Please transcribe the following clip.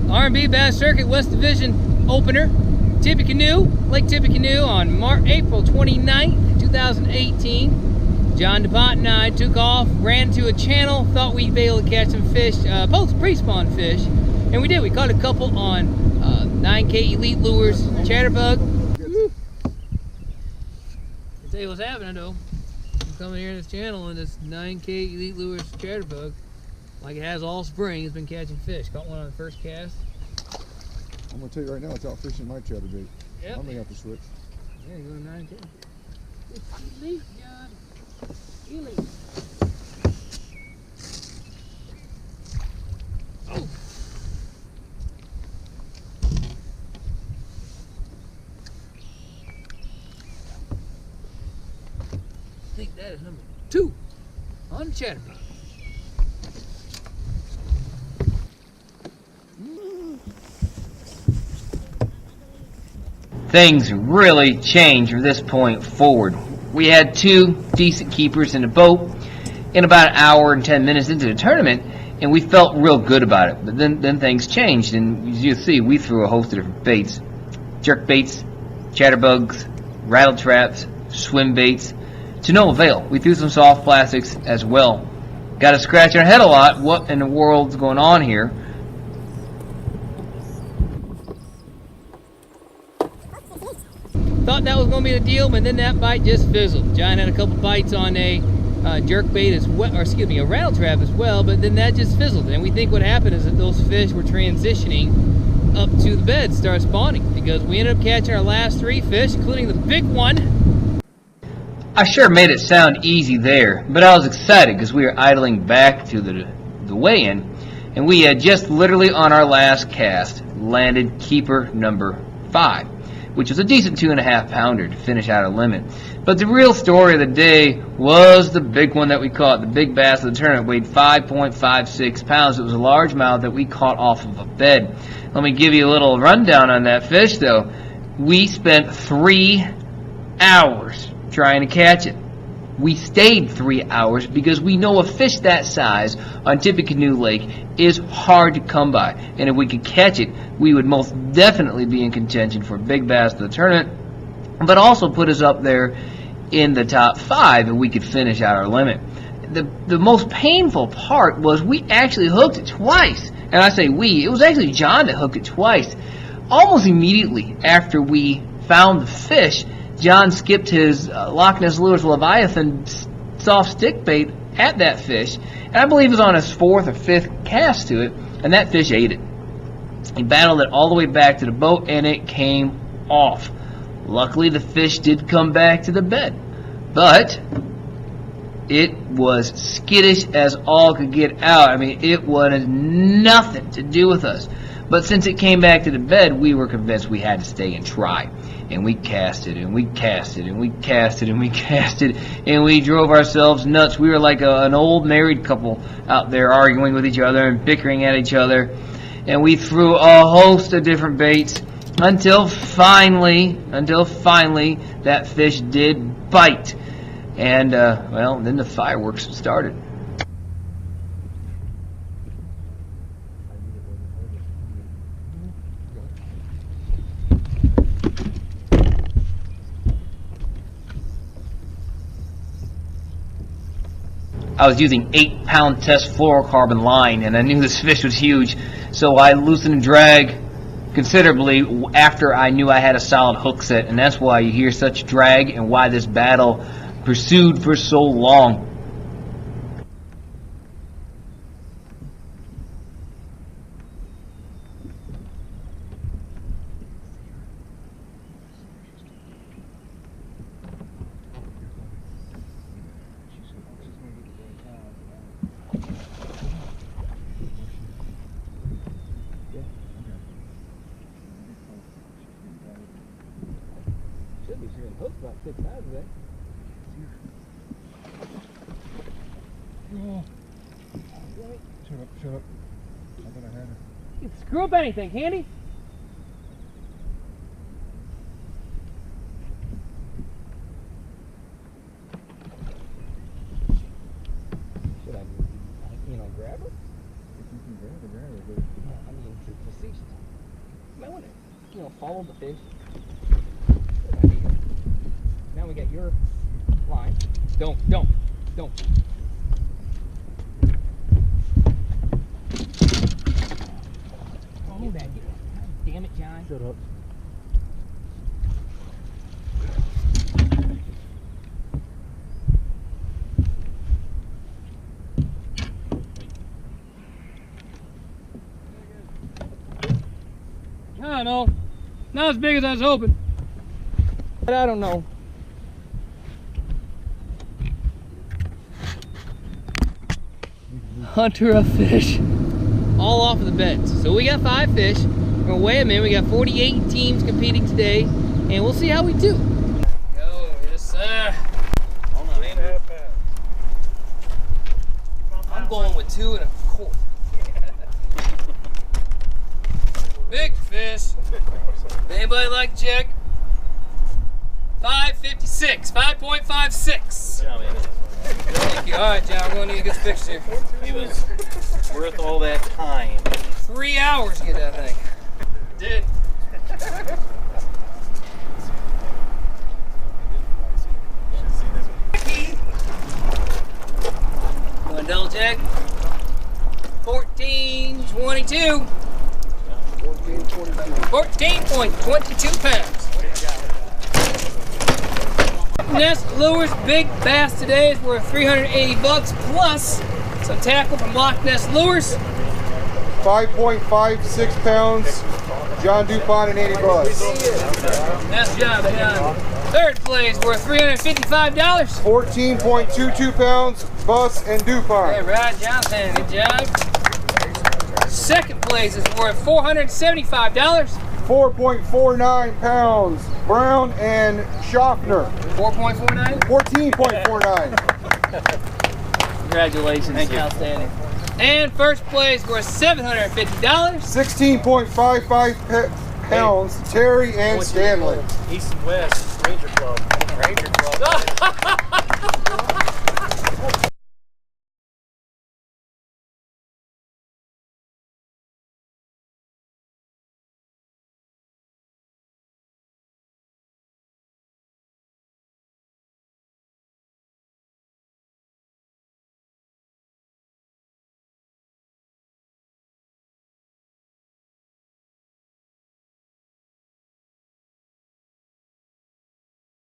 R&B Bass Circuit West Division opener, Tippecanoe, Lake Tippecanoe on April 29th, 2018. John DePont and I took off, ran to a channel, thought we'd be able to catch some fish, pre-spawn fish, and we did. We caught a couple on 9K Elite Lures, chatterbug. I'll tell you what's happening though. I'm coming here to this channel and this 9K Elite Lures chatterbug, like it has all spring, has been catching fish. Caught one on the first cast. I'm gonna tell you right now, it's out fishing my chatterbait. Yep. I'm gonna have to switch. Yeah, you're going 9K. It's elite, John. Elite. Oh. I think that is number 2 on the chatterbug. Things really changed from this point forward. We had 2 decent keepers in the boat in about an hour and 10 minutes into the tournament, and we felt real good about it. But then things changed, and as you see, we threw a host of different baits. Jerk baits, chatterbugs, rattle traps, swim baits, to no avail. We threw some soft plastics as well. Got to scratch our head a lot. What in the world's going on here? Thought that was going to be the deal, but then that bite just fizzled. John had a couple bites on a jerk bait as well, or excuse me, a rattle trap as well, but then that just fizzled. And we think what happened is that those fish were transitioning up to the bed, start spawning, because we ended up catching our last 3 fish, including the big one. I sure made it sound easy there, but I was excited because we were idling back to the weigh-in, and we had just literally on our last cast landed keeper number 5. Which was a decent 2.5 pounder to finish out our limit. But the real story of the day was the big one that we caught. The big bass of the tournament weighed 5.56 pounds. It was a largemouth that we caught off of a bed. Let me give you a little rundown on that fish though. We spent 3 hours trying to catch it. We stayed 3 hours because we know a fish that size on Tippecanoe Lake is hard to come by. And if we could catch it, we would most definitely be in contention for big bass of the tournament, but also put us up there in the top 5 if we could finish out our limit. The most painful part was we actually hooked it twice. And I say we, it was actually John that hooked it twice. Almost immediately after we found the fish, John skipped his Loch Ness Lures Leviathan soft stick bait at that fish, and I believe it was on his 4th or 5th cast to it, and that fish ate it. He battled it all the way back to the boat, and it came off. Luckily, the fish did come back to the bed, but it was skittish as all could get out. I mean, it wanted nothing to do with us. But since it came back to the bed, we were convinced we had to stay and try. And we casted, and we casted, and we casted, and we casted, and we drove ourselves nuts. We were like an old married couple out there arguing with each other and bickering at each other. And we threw a host of different baits until finally that fish did bite. And, well, then the fireworks started. I was using 8-pound test fluorocarbon line, and I knew this fish was huge, so I loosened and drag considerably after I knew I had a solid hook set, and that's why you hear such drag and why this battle pursued for so long. Should be seeing hooks about 6 times today. Shut up. I thought I had her. You can screw up anything, Candy. Should I, grab her? If you can grab her, but I mean, to see follow the fish. Now we got your line. Don't. Oh, that. God damn it, John. Shut up. I don't know. Not as big as I was hoping. But I don't know. Hunter a fish. All off of the beds. So we got 5 fish. We're gonna weigh them in. We got 48 teams competing today. And we'll see how we do. Go, yes sir. Hold on, man. I'm going with 2 1/4. Big fish. Anybody like to check? 5.56, 5.56. Thank you. All right, John, we're going to need a good picture. He was worth all that time. 3 hours to get that thing. Did. You want to double check? 14.22. 14.22 pounds. Nest Lures Big Bass today is worth $380 plus some tackle from Loch Ness Lures. 5.56 pounds. John DuPont and $80. Nice job, John. Third place worth $355. 14.22 pounds. Bus and DuPont. All right, Jonathan, good job. Second place is worth $475. 4.49 pounds. Brown and Schaffner. 4.49. 14.49. Congratulations, Thank you. Outstanding. And first place worth $750. 16.55 pounds. Terry and Stanley. East and West Ranger Club. Ranger Club.